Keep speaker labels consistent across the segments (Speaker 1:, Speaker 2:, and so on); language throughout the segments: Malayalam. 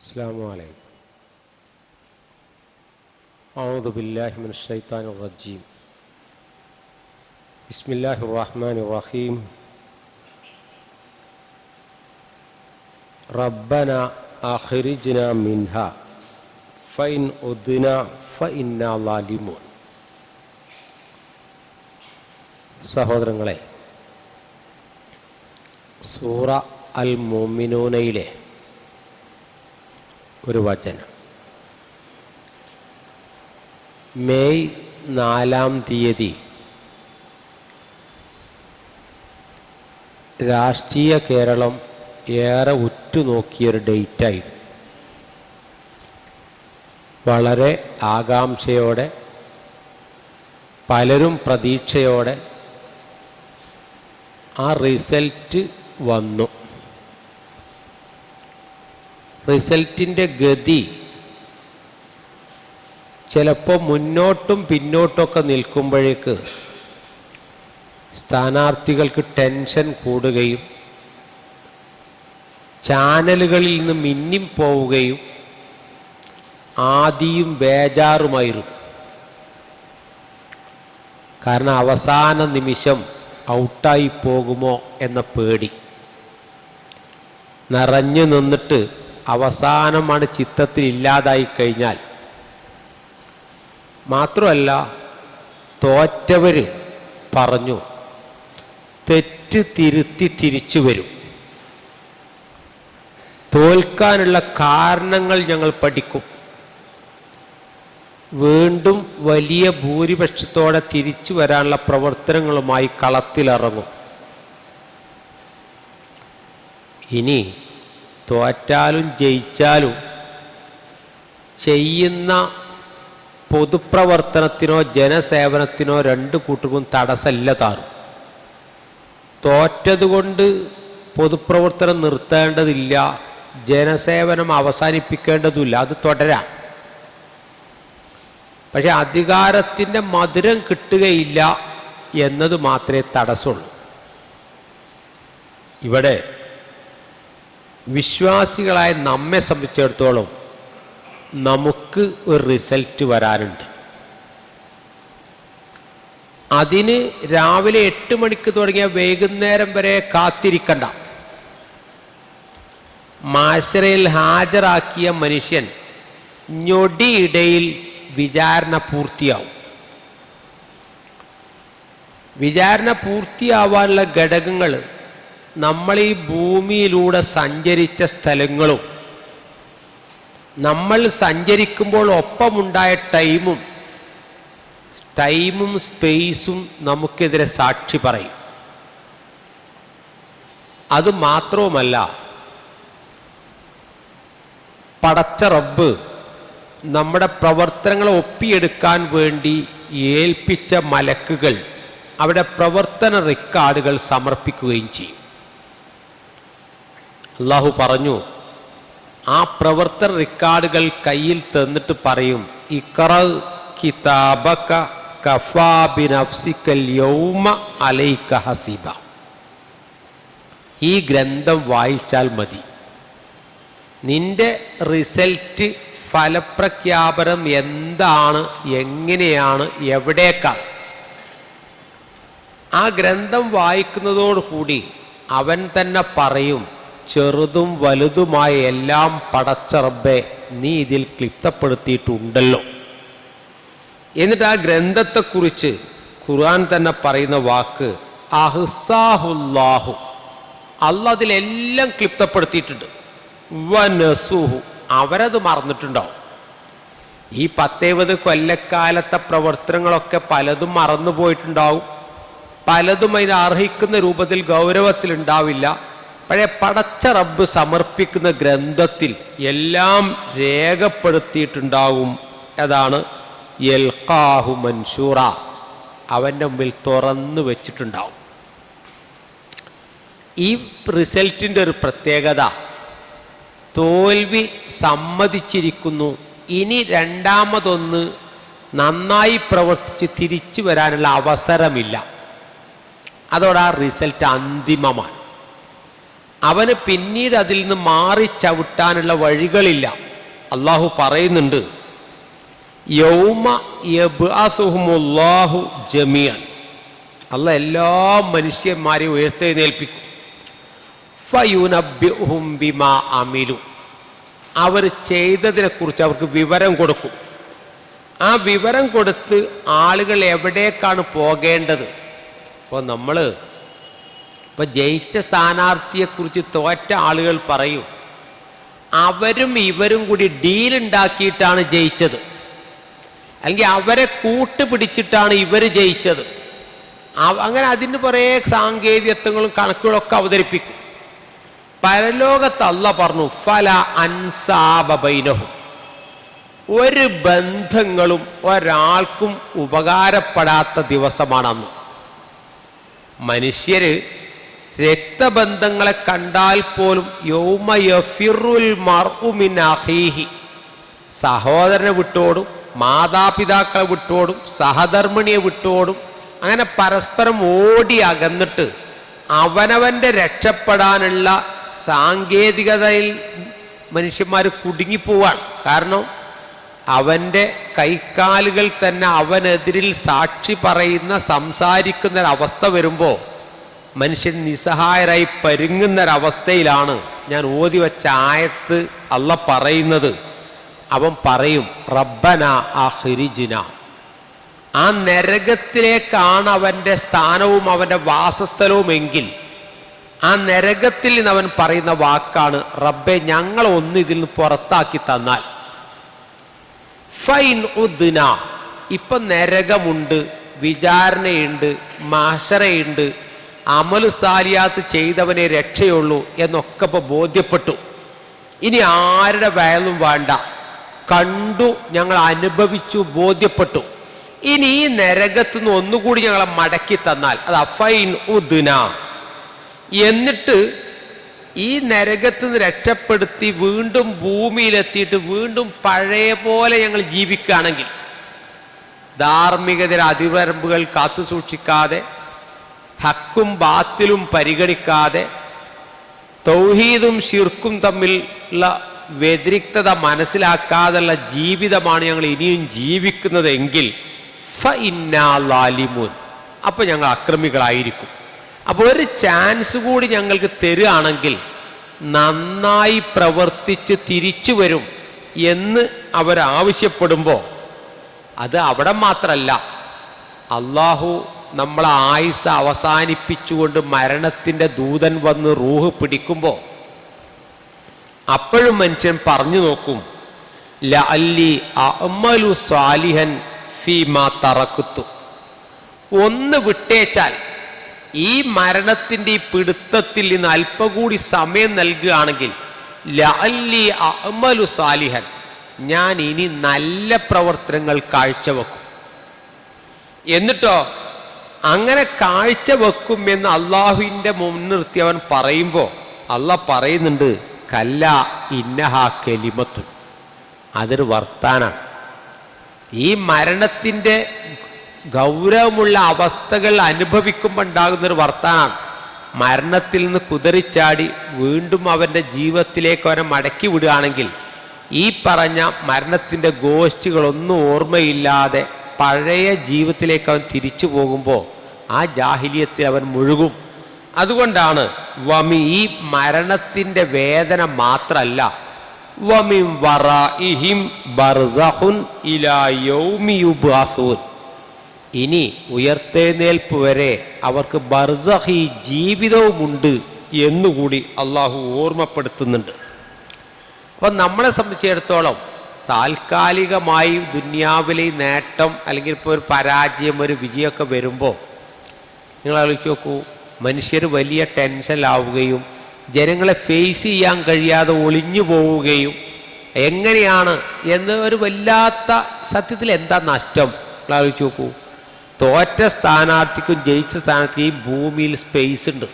Speaker 1: السلام عليكم. أعوذ بالله من الشيطان الرجيم. بسم الله الرحمن الرحيم. ربنا أخرجنا منها فإن عدنا فإنا ظالمون. സഹോദരങ്ങളെ, സൂറ അൽ മുഅ്മിനൂനയിലെ ഒരു വചനം മെയ് 4-ാം തീയതി രാഷ്ട്രീയ കേരളം ഏറെ ഉറ്റുനോക്കിയൊരു ഡേറ്റായിരുന്നു. വളരെ ആകാംക്ഷയോടെ പലരും പ്രതീക്ഷയോടെ ആ റിസൾട്ട് വന്നു. റിസൾട്ടിൻ്റെ ഗതി ചിലപ്പോൾ മുന്നോട്ടും പിന്നോട്ടൊക്കെ നിൽക്കുമ്പോഴേക്ക് സ്ഥാനാർത്ഥികൾക്ക് ടെൻഷൻ കൂടുകയും ചാനലുകളിൽ നിന്ന് മിന്നിപ്പോവുകയും ആദിയും ബേജാറുമായിരുന്നു. കാരണം അവസാന നിമിഷം ഔട്ടായി പോകുമോ എന്ന പേടി നിറഞ്ഞു നിന്നിട്ട് അവസാനമാണ് ചിത്തത്തിൽ ഇല്ലാതായി കഴിഞ്ഞാൽ മാത്രമല്ല, തോറ്റവർ പറഞ്ഞു തെറ്റ് തിരുത്തി തിരിച്ചു വരും, തോൽക്കാനുള്ള കാരണങ്ങൾ ഞങ്ങൾ പഠിക്കും, വീണ്ടും വലിയ ഭൂരിപക്ഷത്തോടെ തിരിച്ചു വരാനുള്ള പ്രവർത്തനങ്ങളുമായി കളത്തിലിറങ്ങും. ഇനി തോറ്റാലും ജയിച്ചാലും ചെയ്യുന്ന പൊതുപ്രവർത്തനത്തിനോ ജനസേവനത്തിനോ രണ്ടു കൂട്ടർക്കും തടസ്സമില്ല താറും. തോറ്റതുകൊണ്ട് പൊതുപ്രവർത്തനം നിർത്തേണ്ടതില്ല, ജനസേവനം അവസാനിപ്പിക്കേണ്ടതുമില്ല, അത് തുടരാം. പക്ഷെ അധികാരത്തിൻ്റെ മധുരം കിട്ടുകയില്ല എന്നത് മാത്രമേ തടസ്സമുള്ളൂ. ഇവിടെ വിശ്വാസികളായ നമ്മെ സംബന്ധിച്ചിടത്തോളം നമുക്ക് ഒരു റിസൾട്ട് വരാനുണ്ട്. അതിന് രാവിലെ 8 മണിക്ക് തുടങ്ങിയ വൈകുന്നേരം വരെ കാത്തിരിക്കണ്ട. മാശറയിൽ ഹാജരാക്കിയ മനുഷ്യൻ ഞൊടിയിടയിൽ വിചാരണ പൂർത്തിയാവും. വിചാരണ പൂർത്തിയാവാനുള്ള ഘടകങ്ങൾ നമ്മൾ ഈ ഭൂമിയിലൂടെ സഞ്ചരിച്ച സ്ഥലങ്ങളും നമ്മൾ സഞ്ചരിക്കുമ്പോൾ ഒപ്പമുണ്ടായ ടൈമും സ്പേസും നമുക്കെതിരെ സാക്ഷി പറയും. അത് മാത്രവുമല്ല, പടച്ച റബ്ബ് നമ്മുടെ പ്രവർത്തനങ്ങളെ ഒപ്പിയെടുക്കാൻ വേണ്ടി ഏൽപ്പിച്ച മലക്കുകൾ അവിടെ പ്രവർത്തന റെക്കോർഡുകൾ സമർപ്പിക്കുകയും ചെയ്യും. അള്ളാഹു പറഞ്ഞു, ആ പ്രവർത്തന റെക്കോർഡുകൾ കയ്യിൽ തന്നിട്ട് പറയും, ഇഖ്റ കിതാബക കഫാ ബിനഫ്സികൽ യൗമ അലൈക ഹസീബ. ഈ ഗ്രന്ഥം വായിച്ചാൽ മതി, നിന്റെ റിസൾട്ട് ഫലപ്രഖ്യാപനം എന്താണ്, എങ്ങനെയാണ്, എവിടേക്കാണ്. ആ ഗ്രന്ഥം വായിക്കുന്നതോടുകൂടി അവൻ തന്നെ പറയും, ചെറുതും വലുതുമായ എല്ലാം പടച്ച റബ്ബേ നീ ഇതിൽ ക്ലിപ്തപ്പെടുത്തിയിട്ടുണ്ടല്ലോ. എന്നിട്ട് ആ ഗ്രന്ഥത്തെക്കുറിച്ച് ഖുർആൻ തന്നെ പറയുന്ന വാക്ക് അഹ്സാഹുല്ലാഹു, അല്ലാഹ് അതിലെല്ലാം ക്ലിപ്തപ്പെടുത്തിയിട്ടുണ്ട്. വനസുഹു, അവരത് മറന്നിട്ടുണ്ടാവും. ഈ 10-20 കൊല്ലക്കാലത്തെ പ്രവർത്തനങ്ങളൊക്കെ പലതും മറന്നു പോയിട്ടുണ്ടാവും, പലതും അതിന് അർഹിക്കുന്ന രൂപത്തിൽ ഗൗരവത്തിലുണ്ടാവില്ല. പഴയ പടച്ച റബ്ബ് സമർപ്പിക്കുന്ന ഗ്രന്ഥത്തിൽ എല്ലാം രേഖപ്പെടുത്തിയിട്ടുണ്ടാവും. അതാണ് യൽഖാഹു മൻഷൂറ, അവൻ്റെ മുമ്പിൽ തുറന്നു വെച്ചിട്ടുണ്ടാവും. ഈ റിസൾട്ടിൻ്റെ ഒരു പ്രത്യേകത, തോൽവി സമ്മതിച്ചിരിക്കുന്നു, ഇനി രണ്ടാമതൊന്ന് നന്നായി പ്രവർത്തിച്ച് തിരിച്ചു വരാനുള്ള അവസരമില്ല. അതോടെ ആ റിസൾട്ട് അന്തിമമാണ്. അവന് പിന്നീട് അതിൽ നിന്ന് മാറി ചവിട്ടാനുള്ള വഴികളില്ല. അള്ളാഹു പറയുന്നുണ്ട്, യൗമ യബ്അസുഹുമുല്ലാഹു ജമീഅൻ, അള്ളാഹ് എല്ലാ മനുഷ്യന്മാരെയും ഉയർത്തെഴുന്നേൽപ്പിക്കും. ഫയുനബ്ബിഉഹും ബിമാ അമിലു, അവർ ചെയ്തതിനെക്കുറിച്ച് അവർക്ക് വിവരം കൊടുക്കും. ആ വിവരം കൊടുത്ത് ആളുകൾ എവിടേക്കാണ് പോകേണ്ടത്. അപ്പോൾ നമ്മൾ ഇപ്പോൾ ജയിച്ച സ്ഥാനാർത്ഥിയെക്കുറിച്ച് തോറ്റ ആളുകൾ പറയും, അവരും ഇവരും കൂടി ഡീലുണ്ടാക്കിയിട്ടാണ് ജയിച്ചത്, അല്ലെങ്കിൽ അവരെ കൂട്ടുപിടിച്ചിട്ടാണ് ഇവർ ജയിച്ചത്. അങ്ങനെ അതിന് കുറേ സാങ്കേതികത്വങ്ങളും കണക്കുകളൊക്കെ അവതരിപ്പിക്കും. പരലോകത്ത് അല്ലാഹ് പറഞ്ഞു, ഫല അൻസാബ ബൈനഹും, ഒരു ബന്ധങ്ങളും ഒരാൾക്കും ഉപകാരപ്പെടാത്ത ദിവസമാണ് അന്ന്. മനുഷ്യര് രക്തബന്ധങ്ങളെ കണ്ടാൽ പോലും യൗമ യഫിറുൽ മർഉ മിൻ അഖീഹി, സഹോദരനെ വിട്ടോടും, മാതാപിതാക്കളെ വിട്ടോടും, സഹധർമ്മിണിയെ വിട്ടോടും. അങ്ങനെ പരസ്പരം ഓടി അകന്നിട്ട് അവനവൻ്റെ രക്ഷപ്പെടാനുള്ള സാങ്കേതികതയിൽ മനുഷ്യന്മാർ കുടുങ്ങിപ്പോവാണ്. കാരണം അവൻ്റെ കൈക്കാലുകൾ തന്നെ അവനെതിരിൽ സാക്ഷി പറയുന്ന സംസാരിക്കുന്ന ഒരവസ്ഥ വരുമ്പോൾ മനുഷ്യൻ നിസ്സഹായരായി പരുങ്ങുന്നൊരവസ്ഥയിലാണ് ഞാൻ ഓതി വച്ച ആയത്ത് അല്ലാഹ് പറയുന്നത്. അവൻ പറയും, റബ്ബന അഖ്രിജ്ന, ആ നരകത്തിലേക്കാണ് അവൻ്റെ സ്ഥാനവും അവൻ്റെ വാസസ്ഥലവുമെങ്കിൽ ആ നരകത്തിൽ നിന്ന് അവൻ പറയുന്ന വാക്കാണ്, റബ്ബെ ഞങ്ങൾ ഒന്ന് ഇതിൽ നിന്ന് പുറത്താക്കി തന്നാൽ. ഫൈൻ ഉദ്ന, ഇപ്പം നരകമുണ്ട്, വിചാരണയുണ്ട്, മഹ്ശറയുണ്ട്, അമലു സാലിയാത്ത് ചെയ്തവനെ രക്ഷയുള്ളൂ എന്നൊക്കെ ഇപ്പോൾ ബോധ്യപ്പെട്ടു. ഇനി ആരുടെ വയലും വേണ്ട, കണ്ടു, ഞങ്ങൾ അനുഭവിച്ചു, ബോധ്യപ്പെട്ടു. ഇനി ഈ നരകത്തുനിന്ന് ഒന്നുകൂടി ഞങ്ങളെ മടക്കി തന്നാൽ, അത് അഫൈൻ ഉദ്ന. എന്നിട്ട് ഈ നരകത്തിൽ നിന്ന് രക്ഷപ്പെടുത്തി വീണ്ടും ഭൂമിയിലെത്തിയിട്ട് വീണ്ടും പഴയ പോലെ ഞങ്ങൾ ജീവിക്കുകയാണെങ്കിൽ, ധാർമ്മികതയുടെ അതിവരമ്പുകൾ കാത്തു സൂക്ഷിക്കാതെ, ഹക്കും ബാത്തിലും പരിഗണിക്കാതെ, തൗഹീദും ശിർക്കും തമ്മിലുള്ള വ്യതിരിക്തത മനസ്സിലാക്കാതെയുള്ള ജീവിതമാണ് ഞങ്ങൾ ഇനിയും ജീവിക്കുന്നതെങ്കിൽ ഫഇന്നാ ളാലിമൂൻ, അപ്പോൾ ഞങ്ങൾ അക്രമികളായിരിക്കും. അപ്പോൾ ഒരു ചാൻസ് കൂടി ഞങ്ങൾക്ക് തരുകയാണെങ്കിൽ നന്നായി പ്രവർത്തിച്ച് തിരിച്ചു വരും എന്ന് അവരാവശ്യപ്പെടുമ്പോൾ, അത് അവിടെ മാത്രമല്ല, അള്ളാഹു നമ്മളെ ആയുസ് അവസാനിപ്പിച്ചുകൊണ്ട് മരണത്തിൻ്റെ ദൂതൻ വന്ന് റൂഹ് പിടിക്കുമ്പോൾ അപ്പോഴും മനുഷ്യൻ പറഞ്ഞു നോക്കും, ലഅല്ലി അഅ്മലു സാലിഹൻ ഫീമാ തറക്തു, ഒന്ന് വിട്ടേച്ചാൽ ഈ മരണത്തിൻ്റെ ഈ പിടുത്തത്തിൽ നിന്ന് അല്പം കൂടി സമയം നൽകുകയാണെങ്കിൽ ലഅല്ലി അഅ്മലു സാലിഹൻ, ഞാൻ ഇനി നല്ല പ്രവർത്തനങ്ങൾ കാഴ്ചവെക്കും. എന്നിട്ടോ അങ്ങനെ കാഴ്ചവെക്കുമെന്ന് അള്ളാഹുവിൻ്റെ മുൻനിർത്തി അവൻ പറയുമ്പോൾ അള്ളാഹ് പറയുന്നുണ്ട്, കല്ല ഇന്നഹ കലിമത്തുൻ, അതൊരു വർത്താനാണ്. ഈ മരണത്തിൻ്റെ ഗൗരവമുള്ള അവസ്ഥകൾ അനുഭവിക്കുമ്പോൾ ഉണ്ടാകുന്നൊരു വർത്താനാണ്. മരണത്തിൽ നിന്ന് കുതറിച്ചാടി വീണ്ടും അവൻ്റെ ജീവിതത്തിലേക്ക് അവനെ മടക്കി വിടുകയാണെങ്കിൽ ഈ പറഞ്ഞ മരണത്തിൻ്റെ ഗോഷ്ഠികളൊന്നും ഓർമ്മയില്ലാതെ പഴയ ജീവിതത്തിലേക്ക് അവൻ തിരിച്ചു പോകുമ്പോൾ ആ ജാഹിലിയത്തിൽ അവൻ മുഴുകും. അതുകൊണ്ടാണ് ഈ മരണത്തിൻ്റെ വേദന മാത്രമല്ല, വമിൻ വറാഇഹിം ബർസഖുൻ ഇലാ യൗമി യുബ്അസൂൻ, ഇനി ഉയർത്തെഴുന്നേൽപ്പ് വരെ അവർക്ക് ബർസഖി ജീവിതവുമുണ്ട് എന്നുകൂടി അള്ളാഹു ഓർമ്മപ്പെടുത്തുന്നുണ്ട്. അപ്പം നമ്മളെ സംബന്ധിച്ചിടത്തോളം താൽക്കാലികമായി ദുനിയാവിലെ നേട്ടം അല്ലെങ്കിൽ ഇപ്പോൾ ഒരു പരാജയം ഒരു വിജയമൊക്കെ വരുമ്പോൾ നിങ്ങൾ ആലോചിച്ച് നോക്കൂ, മനുഷ്യർ വലിയ ടെൻഷനിലാവുകയും ജനങ്ങളെ ഫേസ് ചെയ്യാൻ കഴിയാതെ ഒളിഞ്ഞു പോവുകയും എങ്ങനെയാണ് എന്ന് ഒരു വല്ലാത്ത, സത്യത്തിൽ എന്താ നഷ്ടം നിങ്ങൾ ആലോചിച്ച് നോക്കൂ. തോറ്റ സ്ഥാനാർത്ഥിക്കും ജയിച്ച സ്ഥാനാർത്ഥിക്കും ഈ ഭൂമിയിൽ സ്പേസ് ഉണ്ട്,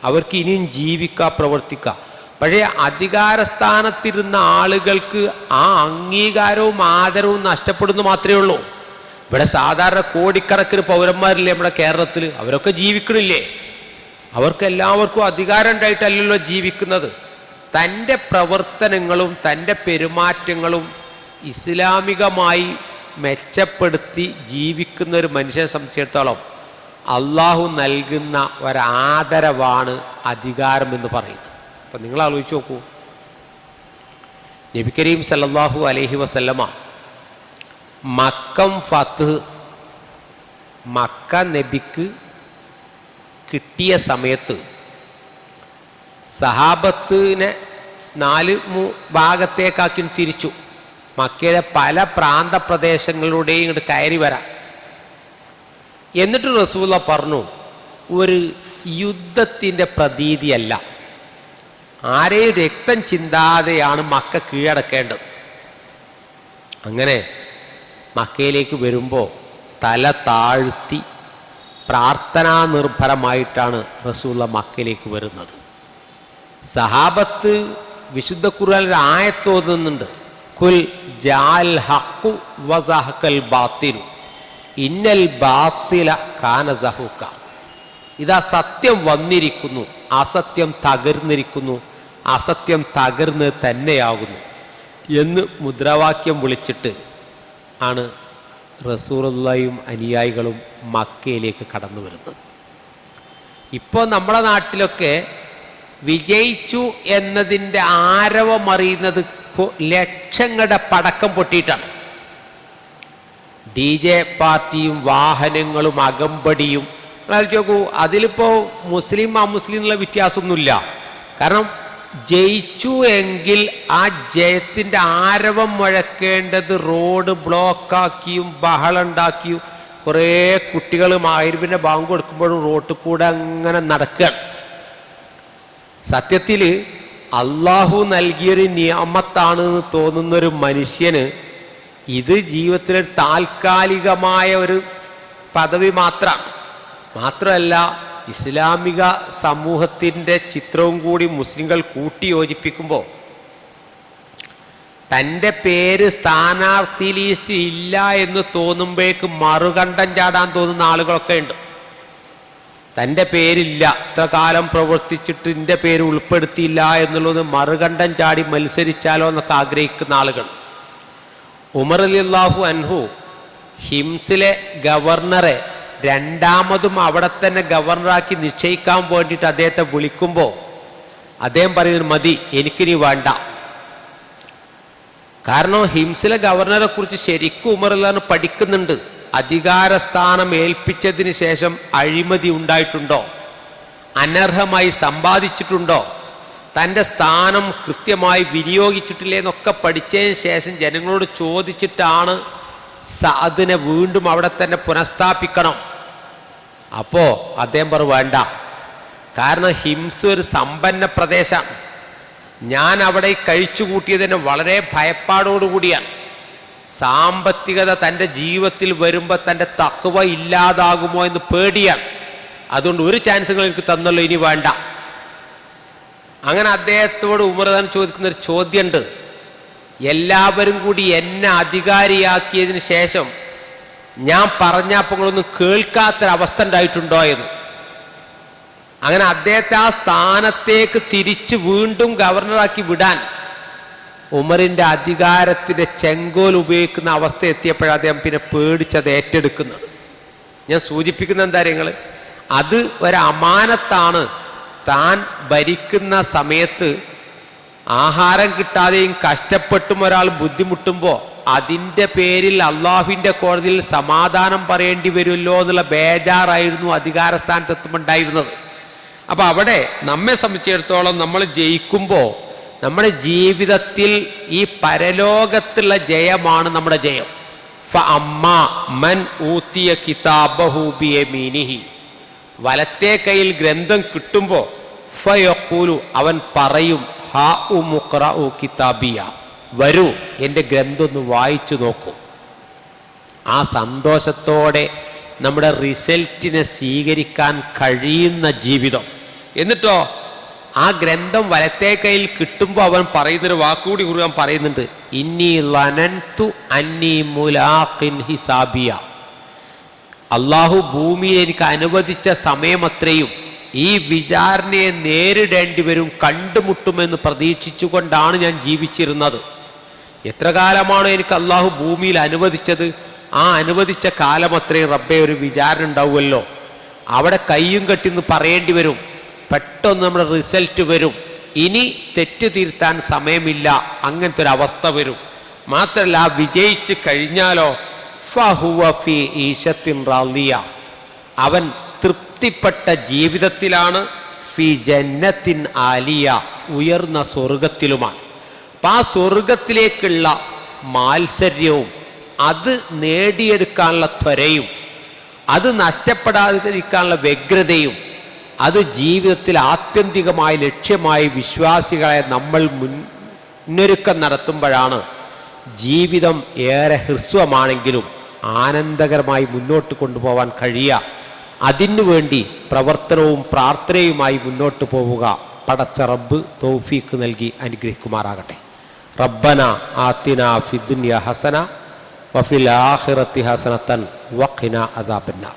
Speaker 1: അവർക്ക് ഇനിയും ജീവിക്കാം, പ്രവർത്തിക്കാം. പക്ഷേ അധികാരസ്ഥാനത്തിരുന്ന ആളുകൾക്ക് ആ അംഗീകാരവും ആദരവും നഷ്ടപ്പെടുന്നു മാത്രമേ ഉള്ളൂ. ഇവിടെ സാധാരണ കോടിക്കണക്കിന് പൗരന്മാരില്ലേ നമ്മുടെ കേരളത്തിൽ, അവരൊക്കെ ജീവിക്കണില്ലേ? അവർക്കെല്ലാവർക്കും അധികാരം ഉണ്ടായിട്ടല്ലല്ലോ ജീവിക്കുന്നത്. തൻ്റെ പ്രവർത്തനങ്ങളും തൻ്റെ പെരുമാറ്റങ്ങളും ഇസ്ലാമികമായി മെച്ചപ്പെടുത്തി ജീവിക്കുന്ന ഒരു മനുഷ്യനെ സംബന്ധിച്ചിടത്തോളം അള്ളാഹു നൽകുന്ന ഒരാദരവാണ് അധികാരം എന്ന് പറയുന്നത്. അപ്പം നിങ്ങൾ ആലോചിച്ച് നോക്കൂ, നബി കരീം സല്ലല്ലാഹു അലൈഹി വസല്ലമ മക്കം ഫത്ഹ് മക്ക നബിക്ക് കിട്ടിയ സമയത്ത് സഹാബത്തിനെ 4 ഭാഗത്തേക്കാക്കി തിരിച്ചു. മക്കയിലെ പല പ്രാന്തപ്രദേശങ്ങളിലൂടെയും ഇങ്ങോട്ട് കയറി വരാം. എന്നിട്ട് റസൂല പറഞ്ഞു, ഒരു യുദ്ധത്തിൻ്റെ പ്രതീതിയല്ല, ആരെയും രക്തം ചിന്താതെയാണ് മക്ക കീഴടക്കേണ്ടത്. അങ്ങനെ മക്കയിലേക്ക് വരുമ്പോൾ തല താഴ്ത്തി പ്രാർത്ഥനാ നിർഭരമായിട്ടാണ് റസൂല മക്കയിലേക്ക് വരുന്നത്. സഹാബത്ത് വിശുദ്ധ ഖുർആനിൽ ആയത്തോതുന്നുണ്ട്, കുൽ ജാൽ ഹഖു വസഹകൽ ബാത്തിലു ഇന്നൽ ബാത്തില കാന സഹൂക. ഇതാ സത്യം വന്നിരിക്കുന്നു, അസത്യം തകർന്നിരിക്കുന്നു, അസത്യം തകർന്ന് തന്നെയാകുന്നു എന്ന് മുദ്രാവാക്യം വിളിച്ചിട്ട് ആണ് റസൂലുള്ളാഹിയും അനുയായികളും മക്കയിലേക്ക് കടന്നു വരുന്നത്. ഇപ്പോൾ നമ്മുടെ നാട്ടിലൊക്കെ വിജയിച്ചു എന്നതിൻ്റെ ആരവമറിയുന്നത് ലക്ഷങ്ങളുടെ പടക്കം പൊട്ടിയിട്ടാണ്. DJ പാർട്ടിയും വാഹനങ്ങളും അകമ്പടിയും നോക്കൂ. അതിലിപ്പോൾ മുസ്ലിം അമുസ്ലിം എന്നുള്ള വ്യത്യാസമൊന്നുമില്ല. കാരണം ജയിച്ചു എങ്കിൽ ആ ജയത്തിൻ്റെ ആരവം മുഴക്കേണ്ടത് റോഡ് ബ്ലോക്കാക്കിയും ബഹളുണ്ടാക്കിയും കുറേ കുട്ടികൾ മഗ്‌രിബിന്റെ ബാങ്ക് കൊടുക്കുമ്പോഴും റോട്ടിൽ കൂടെ അങ്ങനെ നടക്കുകയാണ്. സത്യത്തിൽ അള്ളാഹു നൽകിയൊരു നിയമത്താണെന്ന് തോന്നുന്നൊരു മനുഷ്യന് ഇത് ജീവിതത്തിലൊരു താൽക്കാലികമായ ഒരു പദവി മാത്രമല്ല, ഇസ്ലാമിക സമൂഹത്തിൻ്റെ ചിത്രവും കൂടി മുസ്ലിങ്ങൾ കൂട്ടി യോജിപ്പിക്കുമ്പോൾ തൻ്റെ പേര് സ്ഥാനാർത്ഥി ലിസ്റ്റിൽ ഇല്ല എന്ന് തോന്നുമ്പോഴേക്ക് മറുകണ്ഠം ചാടാൻ തോന്നുന്ന ആളുകളൊക്കെ ഉണ്ട്. തൻ്റെ പേരില്ല, ഇത്ര കാലം പ്രവർത്തിച്ചിട്ട് എൻ്റെ പേര് ഉൾപ്പെടുത്തിയില്ല എന്നുള്ളത് മറുകണ്ഠം ചാടി മത്സരിച്ചാലോ എന്നൊക്കെ ആഗ്രഹിക്കുന്ന ആളുകൾ. ഉമർ റളിയല്ലാഹു അൻഹു ഹിംസിലെ ഗവർണറെ രണ്ടാമതും അവിടെ തന്നെ ഗവർണറാക്കി നിശ്ചയിക്കാൻ വേണ്ടിയിട്ട് അദ്ദേഹത്തെ വിളിക്കുമ്പോൾ അദ്ദേഹം പറയുന്നത്, മതി, എനിക്കിനി വേണ്ട. കാരണം ഹിംസിലെ ഗവർണറെ കുറിച്ച് ശരിക്കും ഉമർ റളിയല്ലാഹു പഠിക്കുന്നുണ്ട്. അധികാരസ്ഥാനം ഏൽപ്പിച്ചതിന് ശേഷം അഴിമതി ഉണ്ടായിട്ടുണ്ടോ, അനർഹമായി സമ്പാദിച്ചിട്ടുണ്ടോ, തൻ്റെ സ്ഥാനം കൃത്യമായി വിനിയോഗിച്ചിട്ടില്ലേ എന്നൊക്കെ പഠിച്ചതിന് ശേഷം ജനങ്ങളോട് ചോദിച്ചിട്ടാണ് സഅദിനെ വീണ്ടും അവിടെ തന്നെ പുനഃസ്ഥാപിക്കണം. അപ്പോൾ അദ്ദേഹം പറഞ്ഞു വേണ്ട, കാരണം ഹിംസ് ഒരു സമ്പന്ന പ്രദേശമാണ്, ഞാൻ അവിടെ കഴിച്ചു കൂട്ടിയതിന് വളരെ ഭയപ്പാടോടുകൂടിയാണ്. സാമ്പത്തികത തൻ്റെ ജീവിതത്തിൽ വരുമ്പോൾ തൻ്റെ തഖ്വ ഇല്ലാതാകുമോ എന്ന് പേടിയാണ്. അതുകൊണ്ട് ഒരു ചാൻസുകൾ എനിക്ക് തന്നല്ലോ, ഇനി വേണ്ട. അങ്ങനെ അദ്ദേഹത്തോട് ഉമർ ഖാൻ ചോദിക്കുന്നൊരു ചോദ്യമുണ്ട്, എല്ലാവരും കൂടി എന്നെ അധികാരിയാക്കിയതിന് ശേഷം ഞാൻ പറഞ്ഞപ്പോഴൊന്നും കേൾക്കാത്തൊരവസ്ഥ ഉണ്ടായിട്ടുണ്ടോ എന്ന്. അങ്ങനെ അദ്ദേഹത്തെ ആ സ്ഥാനത്തേക്ക് തിരിച്ച് വീണ്ടും ഗവർണറാക്കി വിടാൻ ഉമറിൻ്റെ അധികാരത്തിൻ്റെ ചെങ്കോൽ ഉപയോഗിക്കുന്ന അവസ്ഥ എത്തിയപ്പോഴാണ് അദ്ദേഹം പിന്നെ പേടിച്ചത് ഏറ്റെടുക്കുന്നത്. ഞാൻ സൂചിപ്പിക്കുന്ന എന്താ കാര്യങ്ങൾ, അത് ഒരമാനത്താണ്. താൻ ഭരിക്കുന്ന സമയത്ത് ആഹാരം കിട്ടാതെയും കഷ്ടപ്പെട്ടും ഒരാൾ ബുദ്ധിമുട്ടുമ്പോൾ അതിൻ്റെ പേരിൽ അള്ളാഹുവിൻ്റെ കോടതിയിൽ സമാധാനം പറയേണ്ടി വരുമല്ലോ എന്നുള്ള ബേജാറായിരുന്നു അധികാരസ്ഥാനത്തെത്തുമ്പോൾ ഉണ്ടായിരുന്നത്. അപ്പം അവിടെ നമ്മെ സംബന്ധിച്ചിടത്തോളം നമ്മൾ ജയിക്കുമ്പോൾ നമ്മുടെ ജീവിതത്തിൽ ഈ പരലോകത്തുള്ള ജയമാണ് നമ്മുടെ ജയം. ഫഅമ്മാ മൻ ഊതിയ കിതാബഹു ബിയമീനിഹി, വലത്തെ കയ്യിൽ ഗ്രന്ഥം കിട്ടുമ്പോൾ ഫയഖൂലു, അവൻ പറയും, ഹാ ഉഖ്റഉ കിതാബിയ, വരൂ എൻ്റെ ഗ്രന്ഥം ഒന്ന് വായിച്ചു നോക്കൂ. ആ സന്തോഷത്തോടെ നമ്മുടെ റിസൾട്ടിനെ സ്വീകരിക്കാൻ കഴിയുന്ന ജീവിതം. എന്നിട്ടോ ആ ഗ്രന്ഥം വലത്തെ കയ്യിൽ കിട്ടുമ്പോൾ അവൻ പറയുന്നൊരു വാക്കുകൂടി ഖുർആൻ പറയുന്നുണ്ട്, ഇന്നി ലനൻതു അന്നി മുലാഖിൻ ഹിസാബിയ, അള്ളാഹു ഭൂമിയിൽ എനിക്ക് അനുവദിച്ച സമയമത്രയും ഈ വിചാരണയെ നേരിടേണ്ടി വരും, കണ്ടുമുട്ടുമെന്ന് പ്രതീക്ഷിച്ചുകൊണ്ടാണ് ഞാൻ ജീവിച്ചിരുന്നത്. എത്ര കാലമാണോ എനിക്ക് അള്ളാഹു ഭൂമിയിൽ അനുവദിച്ചത്, ആ അനുവദിച്ച കാലം അത്രയും റബ്ബെ ഒരു വിചാരണ ഉണ്ടാവുമല്ലോ. അവിടെ കയ്യും കെട്ടിന്ന് പറയേണ്ടി വരും, പെട്ടെന്ന് നമ്മുടെ റിസൾട്ട് വരും, ഇനി തെറ്റ് തിരുത്താൻ സമയമില്ല, അങ്ങനത്തെ ഒരു അവസ്ഥ വരും. മാത്രമല്ല ആ വിജയിച്ച് കഴിഞ്ഞാലോ ഫഹുവ ഫീ ഈശത്തിൻ റാളിയ, അവൻ തൃപ്തിപ്പെട്ട ജീവിതത്തിലാണ്, ഫി ജന്നത്തിൻ ആലിയ, ഉയർന്ന സ്വർഗത്തിലുമാണ്. അപ്പം ആ സ്വർഗത്തിലേക്കുള്ള മാത്സര്യവും അത് നേടിയെടുക്കാനുള്ള ത്വരയും അത് നഷ്ടപ്പെടാതിരിക്കാനുള്ള വ്യഗ്രതയും അത് ജീവിതത്തിൽ ആത്യന്തികമായ ലക്ഷ്യമായി വിശ്വാസികളെ നമ്മൾ മുന്നൊരുക്കം നടത്തുമ്പോഴാണ് ജീവിതം ഏറെ ഹ്രസ്വമാണെങ്കിലും ആനന്ദകരമായി മുന്നോട്ട് കൊണ്ടുപോകാൻ കഴിയുക. അതിനുവേണ്ടി പ്രവർത്തനവും പ്രാർത്ഥനയുമായി മുന്നോട്ട് പോവുക. പടച്ച റബ്ബ് തൗഫീക്ക് നൽകി അനുഗ്രഹിക്കുമാറാകട്ടെ. റബ്ബന ആതിന ഫിദ്ദുനിയ ഹസന വഫിൽ ആഖിറതി ഹസനതൻ വഖിന അദാബന്നാർ.